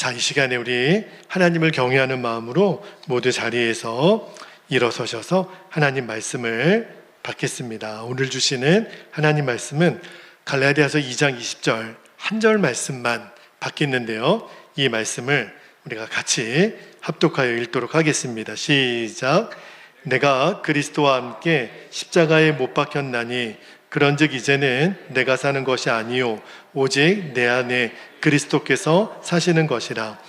자, 이 시간에 우리 하나님을 경외하는 마음으로 모두 자리에서 일어서셔서 하나님 말씀을 받겠습니다. 오늘 주시는 하나님 말씀은 갈라디아서 2장 20절 한 절 말씀만 받겠는데요. 이 말씀을 우리가 같이 합독하여 읽도록 하겠습니다. 시작. 내가 그리스도와 함께 십자가에 못 박혔나니 그런즉 이제는 내가 사는 것이 아니요 오직 내 안에 그리스도께서 사시는 것이라.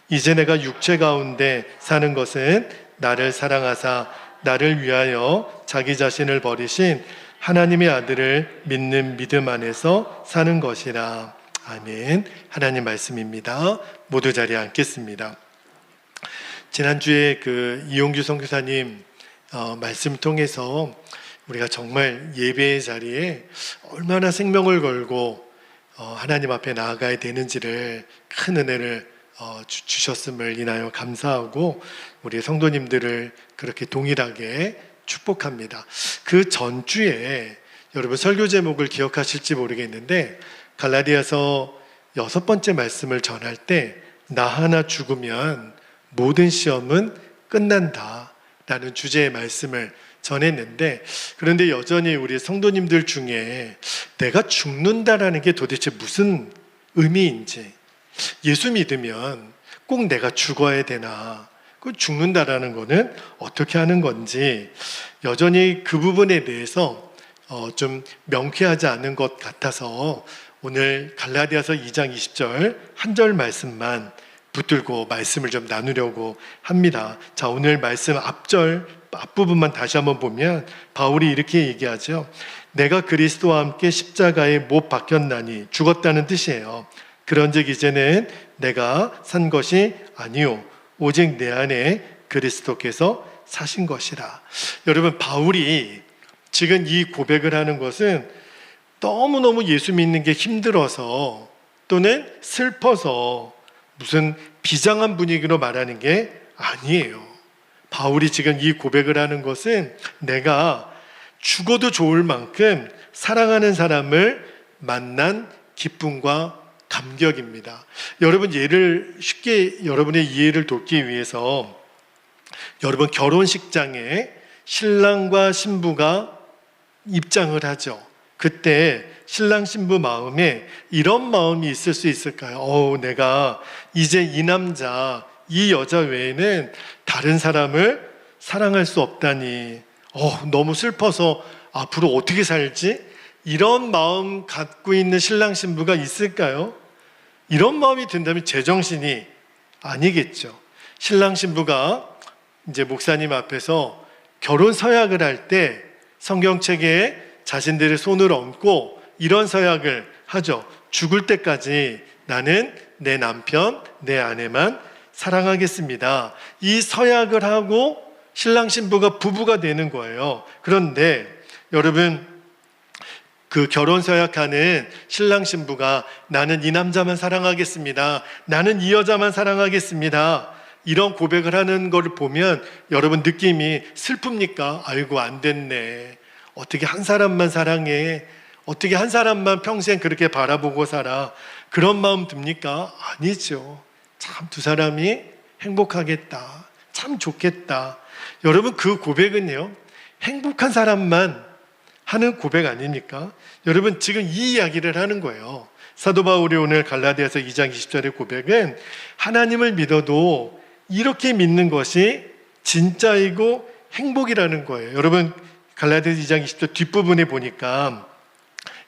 이제 내가 육체 가운데 사는 것은 나를 사랑하사 나를 위하여 자기 자신을 버리신 하나님의 아들을 믿는 믿음 안에서 사는 것이라. 아멘. 하나님 말씀입니다. 모두 자리에 앉겠습니다. 지난주에 이용규 선교사님 말씀 통해서 우리가 정말 예배의 자리에 얼마나 생명을 걸고 하나님 앞에 나아가야 되는지를 큰 은혜를 주셨음을 인하여 감사하고 우리 성도님들을 그렇게 동일하게 축복합니다. 그 전주에 여러분 설교 제목을 기억하실지 모르겠는데 갈라디아서 6번째 말씀을 전할 때 나 하나 죽으면 모든 시험은 끝난다 라는 주제의 말씀을 전했는데, 그런데 여전히 우리 성도님들 중에 내가 죽는다라는 게 도대체 무슨 의미인지, 예수 믿으면 꼭 내가 죽어야 되나, 그 죽는다라는 거는 어떻게 하는 건지 여전히 그 부분에 대해서 좀 명쾌하지 않은 것 같아서 오늘 갈라디아서 2장 20절 한 절 말씀만 붙들고 말씀을 좀 나누려고 합니다. 자, 오늘 말씀 앞부분만 다시 한번 보면 바울이 이렇게 얘기하죠. 내가 그리스도와 함께 십자가에 못 박혔나니, 죽었다는 뜻이에요. 그런즉 이제는 내가 산 것이 아니요 오직 내 안에 그리스도께서 사신 것이라. 여러분, 바울이 지금 이 고백을 하는 것은 너무너무 예수 믿는 게 힘들어서 또는 슬퍼서 무슨 비장한 분위기로 말하는 게 아니에요. 바울이 지금 이 고백을 하는 것은 내가 죽어도 좋을 만큼 사랑하는 사람을 만난 기쁨과 감격입니다. 여러분, 쉽게 여러분의 이해를 돕기 위해서 여러분 결혼식장에 신랑과 신부가 입장을 하죠. 그때 신랑 신부 마음에 이런 마음이 있을 수 있을까요? 내가 이제 이 남자, 이 여자 외에는 다른 사람을 사랑할 수 없다니 너무 슬퍼서 앞으로 어떻게 살지? 이런 마음 갖고 있는 신랑 신부가 있을까요? 이런 마음이 든다면 제정신이 아니겠죠. 신랑 신부가 이제 목사님 앞에서 결혼 서약을 할 때 성경책에 자신들의 손을 얹고 이런 서약을 하죠. 죽을 때까지 나는 내 남편, 내 아내만 사랑하겠습니다. 이 서약을 하고 신랑 신부가 부부가 되는 거예요. 그런데 여러분, 그 결혼 서약하는 신랑 신부가 나는 이 남자만 사랑하겠습니다, 나는 이 여자만 사랑하겠습니다, 이런 고백을 하는 걸 보면 여러분 느낌이 슬픕니까? 아이고 안 됐네, 어떻게 한 사람만 사랑해, 어떻게 한 사람만 평생 그렇게 바라보고 살아, 그런 마음 듭니까? 아니죠. 참 두 사람이 행복하겠다, 참 좋겠다. 여러분, 그 고백은요 행복한 사람만 하는 고백 아닙니까? 여러분, 지금 이 이야기를 하는 거예요. 사도 바울이 오늘 갈라디아서 2장 20절의 고백은 하나님을 믿어도 이렇게 믿는 것이 진짜이고 행복이라는 거예요. 여러분, 갈라디아서 2장 20절 뒷부분에 보니까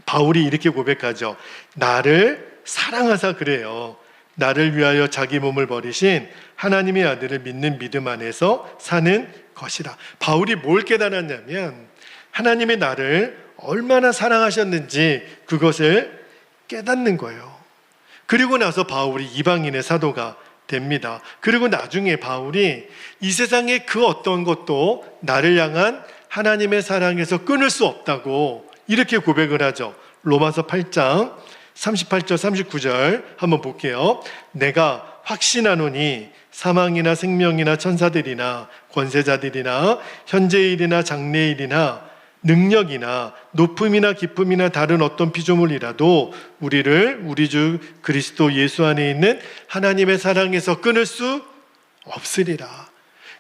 바울이 이렇게 고백하죠. 나를 사랑하사 그래요. 나를 위하여 자기 몸을 버리신 하나님의 아들을 믿는 믿음 안에서 사는 것이라. 바울이 뭘 깨달았냐면 하나님의 나를 얼마나 사랑하셨는지 그것을 깨닫는 거예요. 그리고 나서 바울이 이방인의 사도가 됩니다. 그리고 나중에 바울이 이 세상의 그 어떤 것도 나를 향한 하나님의 사랑에서 끊을 수 없다고 이렇게 고백을 하죠. 로마서 8장 38절 39절 한번 볼게요. 내가 확신하노니 사망이나 생명이나 천사들이나 권세자들이나 현재일이나 장래일이나 능력이나 높음이나 깊음이나 다른 어떤 피조물이라도 우리 주 그리스도 예수 안에 있는 하나님의 사랑에서 끊을 수 없으리라.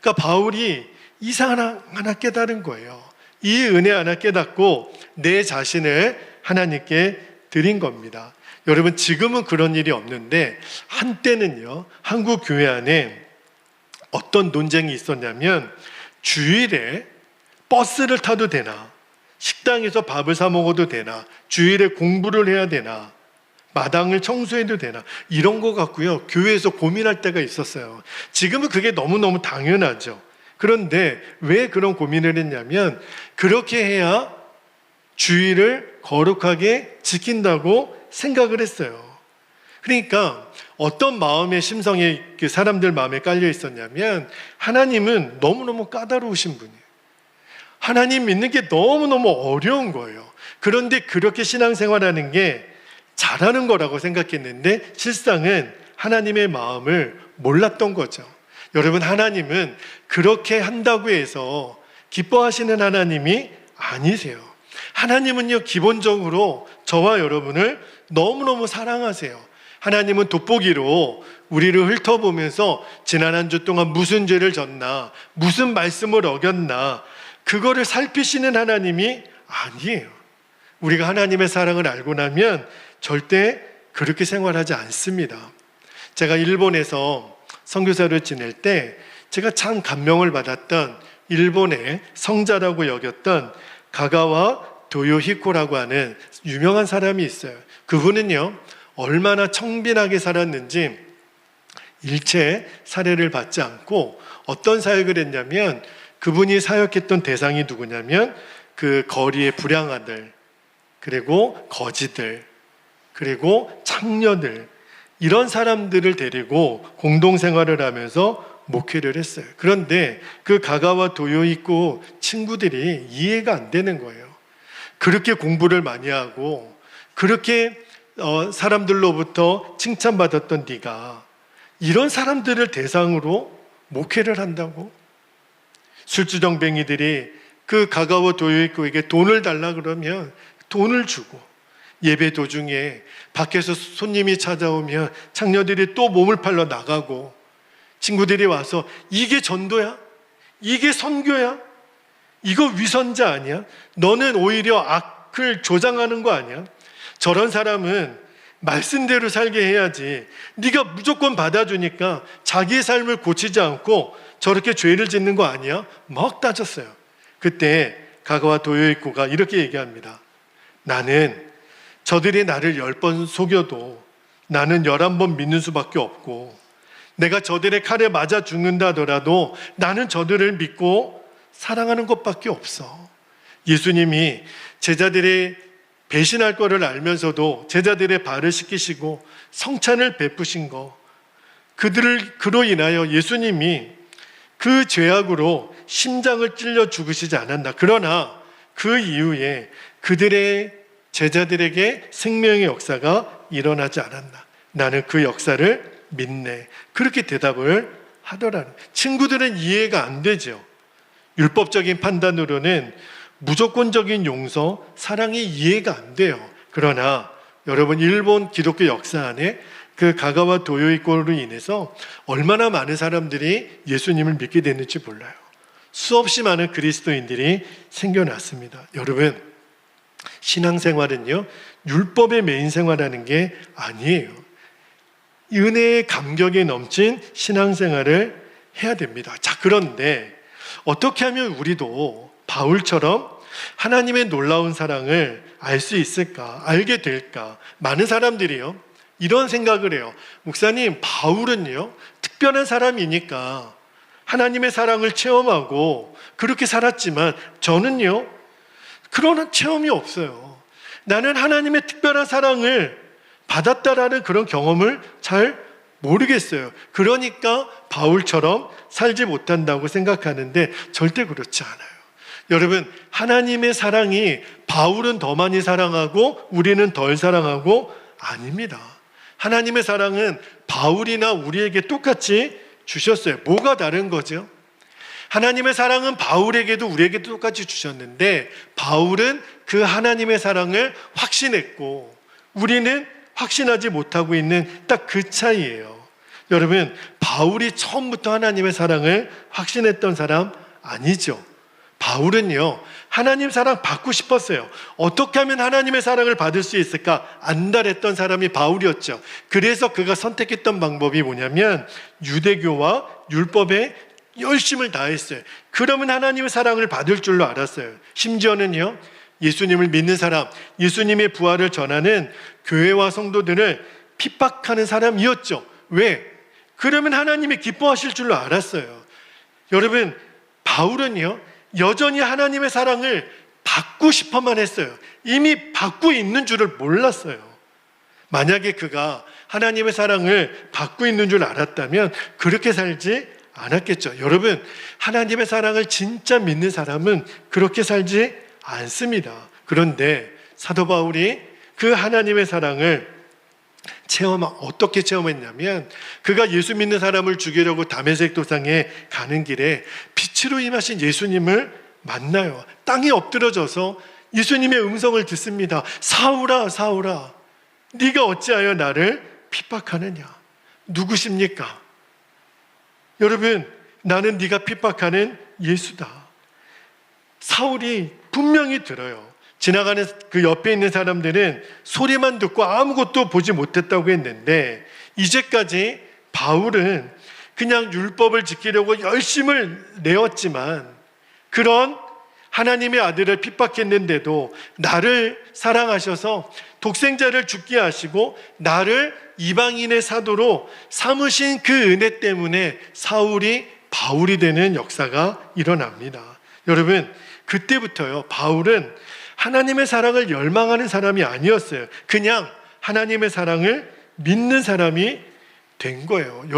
그러니까 바울이 이 사랑 하나 깨달은 거예요. 이 은혜 하나 깨닫고 내 자신을 하나님께 드린 겁니다. 여러분, 지금은 그런 일이 없는데 한때는요, 한국 교회 안에 어떤 논쟁이 있었냐면 주일에 버스를 타도 되나, 식당에서 밥을 사 먹어도 되나, 주일에 공부를 해야 되나, 마당을 청소해도 되나, 이런 거 갖고요 교회에서 고민할 때가 있었어요. 지금은 그게 너무너무 당연하죠. 그런데 왜 그런 고민을 했냐면 그렇게 해야 주일을 거룩하게 지킨다고 생각을 했어요. 그러니까 어떤 마음의 심성이 사람들 마음에 깔려 있었냐면 하나님은 너무너무 까다로우신 분이에요. 하나님 믿는 게 너무너무 어려운 거예요. 그런데 그렇게 신앙생활하는 게 잘하는 거라고 생각했는데 실상은 하나님의 마음을 몰랐던 거죠. 여러분, 하나님은 그렇게 한다고 해서 기뻐하시는 하나님이 아니세요. 하나님은요, 기본적으로 저와 여러분을 너무너무 사랑하세요. 하나님은 돋보기로 우리를 훑어보면서 지난 한 주 동안 무슨 죄를 졌나, 무슨 말씀을 어겼나, 그거를 살피시는 하나님이 아니에요. 우리가 하나님의 사랑을 알고 나면 절대 그렇게 생활하지 않습니다. 제가 일본에서 선교사를 지낼 때 제가 참 감명을 받았던 일본의 성자라고 여겼던 가가와 도요히코라고 하는 유명한 사람이 있어요. 그분은요, 얼마나 청빈하게 살았는지 일체 살해를 받지 않고 어떤 사역을 했냐면 그분이 사역했던 대상이 누구냐면 그 거리의 불량아들, 그리고 거지들, 그리고 창녀들, 이런 사람들을 데리고 공동생활을 하면서 목회를 했어요. 그런데 그 가가와 도요히코 친구들이 이해가 안 되는 거예요. 그렇게 공부를 많이 하고 그렇게 사람들로부터 칭찬받았던 네가 이런 사람들을 대상으로 목회를 한다고? 술주정뱅이들이 그 가가와 도요히코에게 돈을 달라 그러면 돈을 주고, 예배 도중에 밖에서 손님이 찾아오면 창녀들이 또 몸을 팔러 나가고, 친구들이 와서 이게 전도야? 이게 선교야? 이거 위선자 아니야? 너는 오히려 악을 조장하는 거 아니야? 저런 사람은 말씀대로 살게 해야지, 네가 무조건 받아주니까 자기의 삶을 고치지 않고 저렇게 죄를 짓는 거 아니야? 막 따졌어요. 그때 가가와 도요히코가 이렇게 얘기합니다. 나는 저들이 나를 10번 속여도 나는 11번 믿는 수밖에 없고, 내가 저들의 칼에 맞아 죽는다 하더라도 나는 저들을 믿고 사랑하는 것밖에 없어. 예수님이 제자들이 배신할 거를 알면서도 제자들의 발을 씻기시고 성찬을 베푸신 거, 그로 인하여 예수님이 그 죄악으로 심장을 찔려 죽으시지 않았나. 그러나 그 이후에 그들의 제자들에게 생명의 역사가 일어나지 않았나. 나는 그 역사를 믿네. 그렇게 대답을 하더라는. 친구들은 이해가 안 되죠. 율법적인 판단으로는 무조건적인 용서, 사랑이 이해가 안 돼요. 그러나 여러분, 일본 기독교 역사 안에 그 가가와 도요히코로 인해서 얼마나 많은 사람들이 예수님을 믿게 됐는지 몰라요. 수없이 많은 그리스도인들이 생겨났습니다. 여러분, 신앙생활은요, 율법의 메인 생활하는 게 아니에요. 은혜의 감격에 넘친 신앙생활을 해야 됩니다. 자, 그런데 어떻게 하면 우리도 바울처럼 하나님의 놀라운 사랑을 알 수 있을까? 알게 될까? 많은 사람들이요, 이런 생각을 해요. 목사님, 바울은요, 특별한 사람이니까 하나님의 사랑을 체험하고 그렇게 살았지만 저는요, 그런 체험이 없어요. 나는 하나님의 특별한 사랑을 받았다라는 그런 경험을 잘 모르겠어요. 그러니까 바울처럼 살지 못한다고 생각하는데 절대 그렇지 않아요. 여러분, 하나님의 사랑이 바울은 더 많이 사랑하고 우리는 덜 사랑하고 아닙니다. 하나님의 사랑은 바울이나 우리에게 똑같이 주셨어요. 뭐가 다른 거죠? 하나님의 사랑은 바울에게도 우리에게도 똑같이 주셨는데 바울은 그 하나님의 사랑을 확신했고 우리는 확신하지 못하고 있는 딱 그 차이예요. 여러분, 바울이 처음부터 하나님의 사랑을 확신했던 사람 아니죠. 바울은요, 하나님 사랑 받고 싶었어요. 어떻게 하면 하나님의 사랑을 받을 수 있을까 안달했던 사람이 바울이었죠. 그래서 그가 선택했던 방법이 뭐냐면 유대교와 율법에 열심을 다했어요. 그러면 하나님의 사랑을 받을 줄로 알았어요. 심지어는요, 예수님을 믿는 사람, 예수님의 부활을 전하는 교회와 성도들을 핍박하는 사람이었죠. 왜? 그러면 하나님이 기뻐하실 줄로 알았어요. 여러분, 바울은요, 여전히 하나님의 사랑을 받고 싶어만 했어요. 이미 받고 있는 줄을 몰랐어요. 만약에 그가 하나님의 사랑을 받고 있는 줄 알았다면 그렇게 살지 않았겠죠. 여러분, 하나님의 사랑을 진짜 믿는 사람은 그렇게 살지 않습니다. 그런데 사도 바울이 그 하나님의 사랑을 어떻게 체험했냐면 그가 예수 믿는 사람을 죽이려고 다메섹 도상에 가는 길에 빛으로 임하신 예수님을 만나요. 땅에 엎드러져서 예수님의 음성을 듣습니다. 사울아, 사울아, 네가 어찌하여 나를 핍박하느냐? 누구십니까? 여러분, 나는 네가 핍박하는 예수다. 사울이 분명히 들어요. 지나가는 그 옆에 있는 사람들은 소리만 듣고 아무것도 보지 못했다고 했는데 이제까지 바울은 그냥 율법을 지키려고 열심을 내었지만 그런 하나님의 아들을 핍박했는데도 나를 사랑하셔서 독생자를 죽게 하시고 나를 이방인의 사도로 삼으신 그 은혜 때문에 사울이 바울이 되는 역사가 일어납니다. 여러분, 그때부터요, 바울은 하나님의 사랑을 열망하는 사람이 아니었어요. 그냥 하나님의 사랑을 믿는 사람이 된 거예요.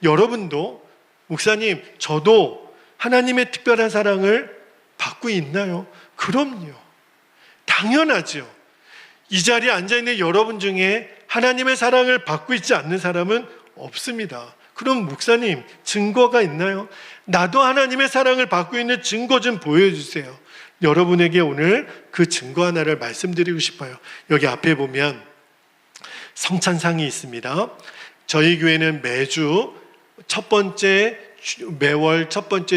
여러분도 목사님, 저도 하나님의 특별한 사랑을 받고 있나요? 그럼요. 당연하죠. 이 자리에 앉아있는 여러분 중에 하나님의 사랑을 받고 있지 않는 사람은 없습니다. 그럼 목사님, 증거가 있나요? 나도 하나님의 사랑을 받고 있는 증거 좀 보여주세요. 여러분에게 오늘 그 증거 하나를 말씀드리고 싶어요. 여기 앞에 보면 성찬상이 있습니다. 저희 교회는 매월 첫 번째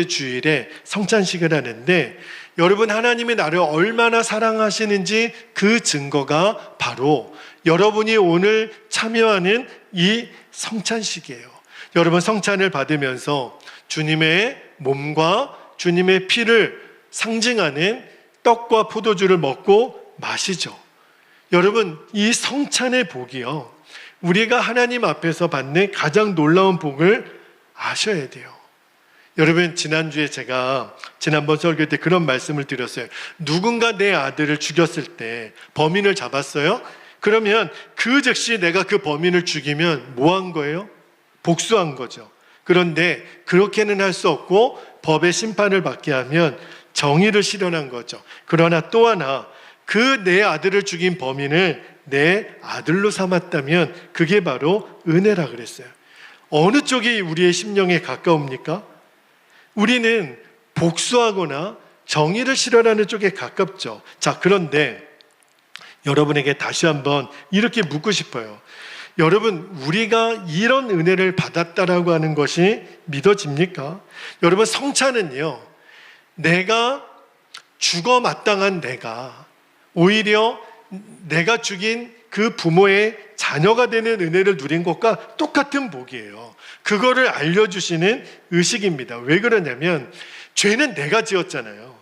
주일에 성찬식을 하는데 여러분, 하나님이 나를 얼마나 사랑하시는지 그 증거가 바로 여러분이 오늘 참여하는 이 성찬식이에요. 여러분, 성찬을 받으면서 주님의 몸과 주님의 피를 상징하는 떡과 포도주를 먹고 마시죠. 여러분, 이 성찬의 복이요, 우리가 하나님 앞에서 받는 가장 놀라운 복을 아셔야 돼요. 여러분, 지난주에 제가 지난번 설교 때 그런 말씀을 드렸어요. 누군가 내 아들을 죽였을 때 범인을 잡았어요? 그러면 그 즉시 내가 그 범인을 죽이면 뭐 한 거예요? 복수한 거죠. 그런데 그렇게는 할 수 없고 법의 심판을 받게 하면 정의를 실현한 거죠. 그러나 또 하나, 그 내 아들을 죽인 범인을 내 아들로 삼았다면 그게 바로 은혜라 그랬어요. 어느 쪽이 우리의 심령에 가까웁니까? 우리는 복수하거나 정의를 실현하는 쪽에 가깝죠. 자, 그런데 여러분에게 다시 한번 이렇게 묻고 싶어요. 여러분, 우리가 이런 은혜를 받았다라고 하는 것이 믿어집니까? 여러분, 성찬은요, 내가 죽어 마땅한 내가 오히려 내가 죽인 그 부모의 자녀가 되는 은혜를 누린 것과 똑같은 복이에요. 그거를 알려주시는 의식입니다. 왜 그러냐면 죄는 내가 지었잖아요.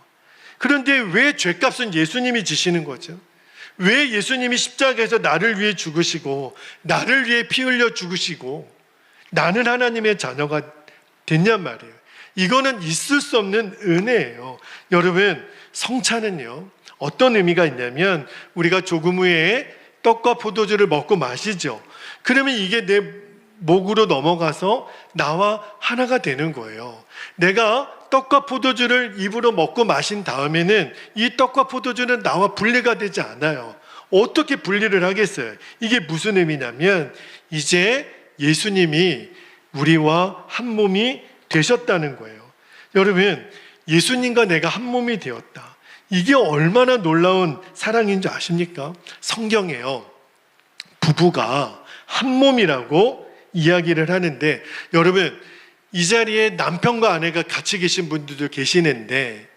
그런데 왜 죄값은 예수님이 지시는 거죠? 왜 예수님이 십자가에서 나를 위해 죽으시고 나를 위해 피 흘려 죽으시고 나는 하나님의 자녀가 됐냔 말이에요. 이거는 있을 수 없는 은혜예요. 여러분, 성찬은요, 어떤 의미가 있냐면 우리가 조금 후에 떡과 포도주를 먹고 마시죠. 그러면 이게 내 목으로 넘어가서 나와 하나가 되는 거예요. 내가 떡과 포도주를 입으로 먹고 마신 다음에는 이 떡과 포도주는 나와 분리가 되지 않아요. 어떻게 분리를 하겠어요? 이게 무슨 의미냐면 이제 예수님이 우리와 한 몸이 되셨다는 거예요. 여러분, 예수님과 내가 한 몸이 되었다. 이게 얼마나 놀라운 사랑인 줄 아십니까? 성경에요, 부부가 한 몸이라고 이야기를 하는데, 여러분, 이 자리에 남편과 아내가 같이 계신 분들도 계시는데,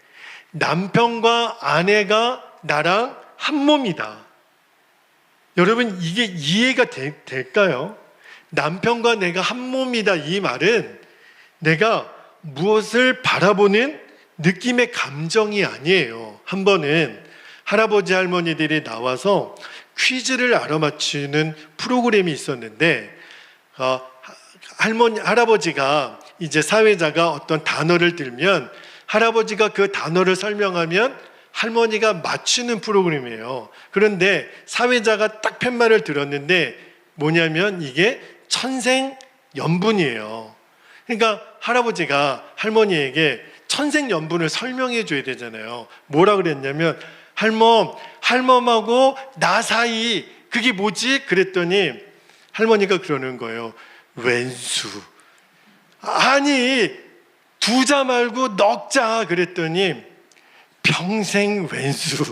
남편과 아내가 나랑 한 몸이다. 여러분, 이게 이해가 될까요? 남편과 내가 한 몸이다, 이 말은 내가 무엇을 바라보는 느낌의 감정이 아니에요. 한 번은 할아버지 할머니들이 나와서 퀴즈를 알아맞히는 프로그램이 있었는데, 할아버지가 이제 사회자가 어떤 단어를 들면 할아버지가 그 단어를 설명하면 할머니가 맞추는 프로그램이에요. 그런데 사회자가 딱 팻말을 들었는데 뭐냐면 이게 천생연분이에요. 그러니까 할아버지가 할머니에게 천생연분을 설명해 줘야 되잖아요. 뭐라 그랬냐면, 할멈하고 나 사이 그게 뭐지? 그랬더니 할머니가 그러는 거예요. 왼수. 아니, 두자 말고 넉자. 그랬더니 평생 왼수.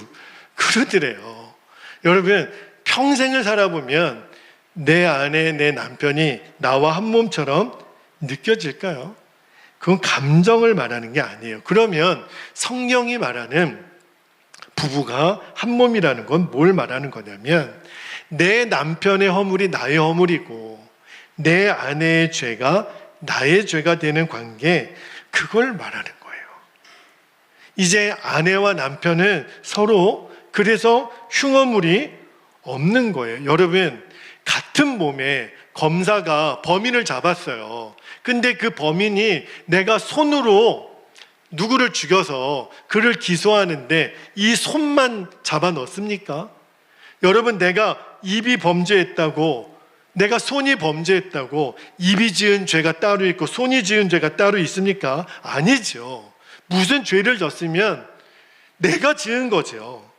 그러더래요. 여러분, 평생을 살아보면 내 아내, 내 남편이 나와 한 몸처럼 느껴질까요? 그건 감정을 말하는 게 아니에요. 그러면 성경이 말하는 부부가 한 몸이라는 건 뭘 말하는 거냐면, 내 남편의 허물이 나의 허물이고 내 아내의 죄가 나의 죄가 되는 관계, 그걸 말하는 거예요. 이제 아내와 남편은 서로 그래서 흉어물이 없는 거예요. 여러분, 같은 몸에 검사가 범인을 잡았어요. 근데 그 범인이 내가 손으로 누구를 죽여서 그를 기소하는데 이 손만 잡아 넣습니까? 여러분, 내가 입이 범죄했다고, 내가 손이 범죄했다고 입이 지은 죄가 따로 있고 손이 지은 죄가 따로 있습니까? 아니죠. 무슨 죄를 졌으면 내가 지은 거죠.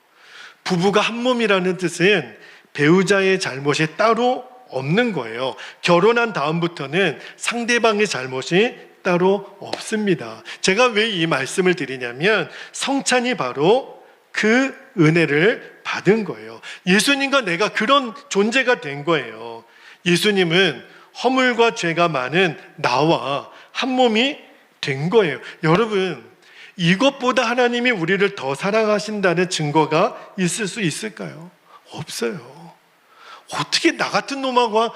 부부가 한 몸이라는 뜻은 배우자의 잘못이 따로 없는 거예요. 결혼한 다음부터는 상대방의 잘못이 따로 없습니다. 제가 왜 이 말씀을 드리냐면, 성찬이 바로 그 은혜를 받은 거예요. 예수님과 내가 그런 존재가 된 거예요. 예수님은 허물과 죄가 많은 나와 한 몸이 된 거예요. 여러분, 이것보다 하나님이 우리를 더 사랑하신다는 증거가 있을 수 있을까요? 없어요. 어떻게 나 같은 놈하고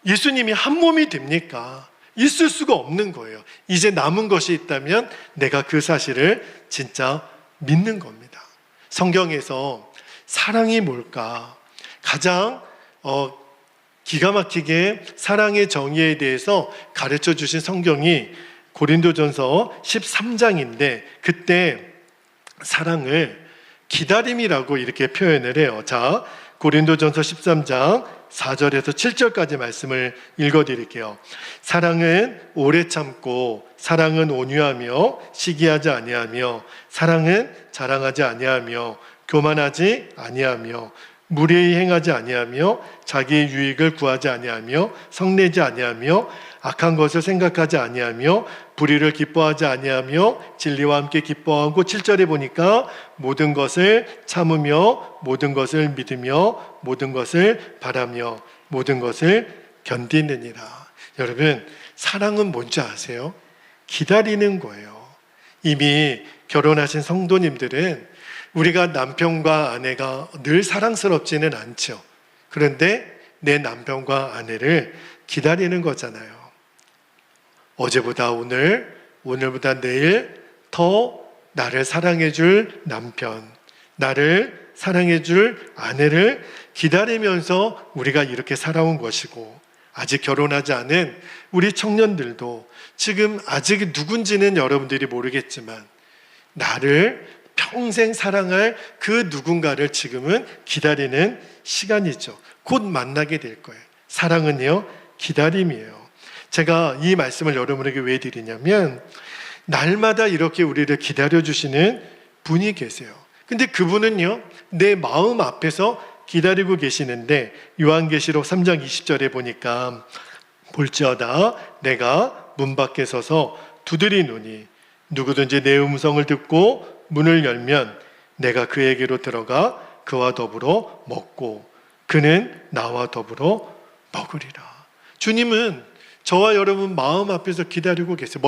예수님이 한 몸이 됩니까? 있을 수가 없는 거예요. 이제 남은 것이 있다면 내가 그 사실을 진짜 믿는 겁니다. 성경에서 사랑이 뭘까? 가장 기가 막히게 사랑의 정의에 대해서 가르쳐 주신 성경이 고린도전서 13장인데, 그때 사랑을 기다림이라고 이렇게 표현을 해요. 자, 고린도전서 13장 4절에서 7절까지 말씀을 읽어드릴게요. 사랑은 오래 참고, 사랑은 온유하며 시기하지 아니하며, 사랑은 자랑하지 아니하며 교만하지 아니하며 무례히 행하지 아니하며 자기의 유익을 구하지 아니하며 성내지 아니하며 악한 것을 생각하지 아니하며 불의를 기뻐하지 아니하며 진리와 함께 기뻐하고, 7절에 보니까 모든 것을 참으며 모든 것을 믿으며 모든 것을 바라며 모든 것을 견디느니라. 여러분, 사랑은 뭔지 아세요? 기다리는 거예요. 이미 결혼하신 성도님들은 우리가 남편과 아내가 늘 사랑스럽지는 않죠. 그런데 내 남편과 아내를 기다리는 거잖아요. 어제보다 오늘, 오늘보다 내일 더 나를 사랑해 줄 남편, 나를 사랑해 줄 아내를 기다리면서 우리가 이렇게 살아온 것이고, 아직 결혼하지 않은 우리 청년들도 지금 아직 누군지는 여러분들이 모르겠지만 나를 평생 사랑할 그 누군가를 지금은 기다리는 시간이죠. 곧 만나게 될 거예요. 사랑은요, 기다림이에요. 제가 이 말씀을 여러분에게 왜 드리냐면, 날마다 이렇게 우리를 기다려주시는 분이 계세요. 근데 그분은요, 내 마음 앞에서 기다리고 계시는데, 요한계시록 3장 20절에 보니까 볼지어다 내가 문 밖에 서서 두드리노니 누구든지 내 음성을 듣고 문을 열면 내가 그에게로 들어가 그와 더불어 먹고 그는 나와 더불어 먹으리라. 주님은 저와 여러분 마음 앞에서 기다리고 계세요.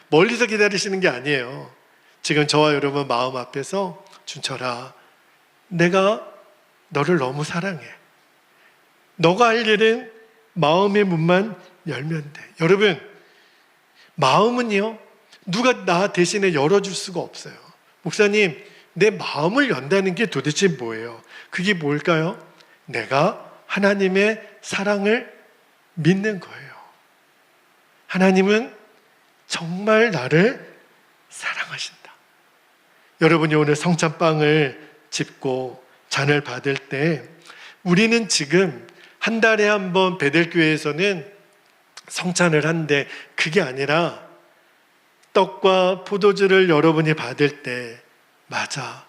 멀리서 기다리시는 게 아니에요. 지금 저와 여러분 마음 앞에서 준철아, 내가 너를 너무 사랑해. 너가 할 일은 마음의 문만 열면 돼. 여러분, 마음은요, 누가 나 대신에 열어줄 수가 없어요. 목사님, 내 마음을 연다는 게 도대체 뭐예요? 그게 뭘까요? 내가 하나님의 사랑을 믿는 거예요. 하나님은 정말 나를 사랑하신다. 여러분이 오늘 성찬빵을 집고 잔을 받을 때 우리는 지금 한 달에 한 번 베델교회에서는 성찬을 하는데 그게 아니라 떡과 포도주를 여러분이 받을 때 맞아,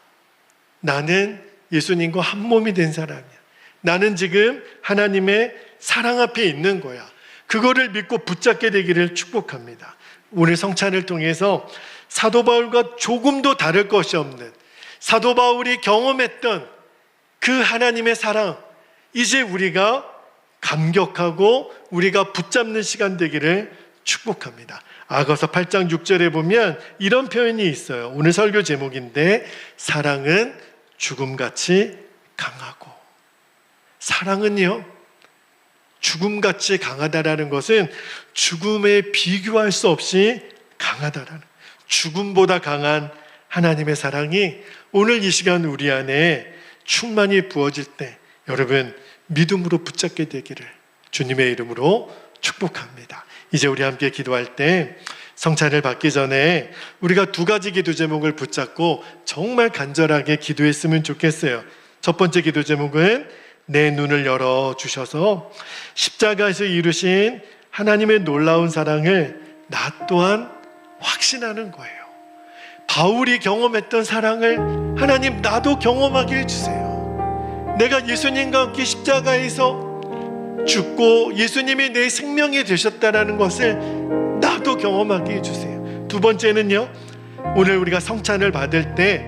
나는 예수님과 한 몸이 된 사람이야. 나는 지금 하나님의 사랑 앞에 있는 거야. 그거를 믿고 붙잡게 되기를 축복합니다. 오늘 성찬을 통해서 사도 바울과 조금도 다를 것이 없는 사도 바울이 경험했던 그 하나님의 사랑, 이제 우리가 감격하고 우리가 붙잡는 시간 되기를 축복합니다. 아가서 8장 6절에 보면 이런 표현이 있어요. 오늘 설교 제목인데, 사랑은 죽음같이 강하고. 사랑은요, 죽음같이 강하다라는 것은 죽음에 비교할 수 없이 강하다라는, 죽음보다 강한 하나님의 사랑이 오늘 이 시간 우리 안에 충만히 부어질 때 여러분 믿음으로 붙잡게 되기를 주님의 이름으로 축복합니다. 이제 우리 함께 기도할 때 성찬을 받기 전에 우리가 두 가지 기도 제목을 붙잡고 정말 간절하게 기도했으면 좋겠어요. 첫 번째 기도 제목은 내 눈을 열어주셔서 십자가에서 이루신 하나님의 놀라운 사랑을 나 또한 확신하는 거예요. 바울이 경험했던 사랑을 하나님 나도 경험하게 해주세요. 내가 예수님과 함께 십자가에서 죽고 예수님이 내 생명이 되셨다는 것을 나도 경험하게 해주세요. 두 번째는요, 오늘 우리가 성찬을 받을 때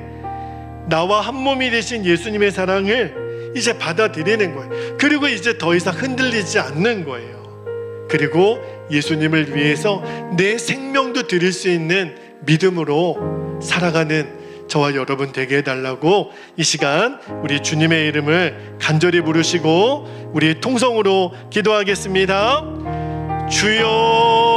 나와 한 몸이 되신 예수님의 사랑을 이제 받아들이는 거예요. 그리고 이제 더 이상 흔들리지 않는 거예요. 그리고 예수님을 위해서 내 생명도 드릴 수 있는 믿음으로 살아가는 저와 여러분 되게 해달라고 이 시간 우리 주님의 이름을 간절히 부르시고 우리 통성으로 기도하겠습니다. 주여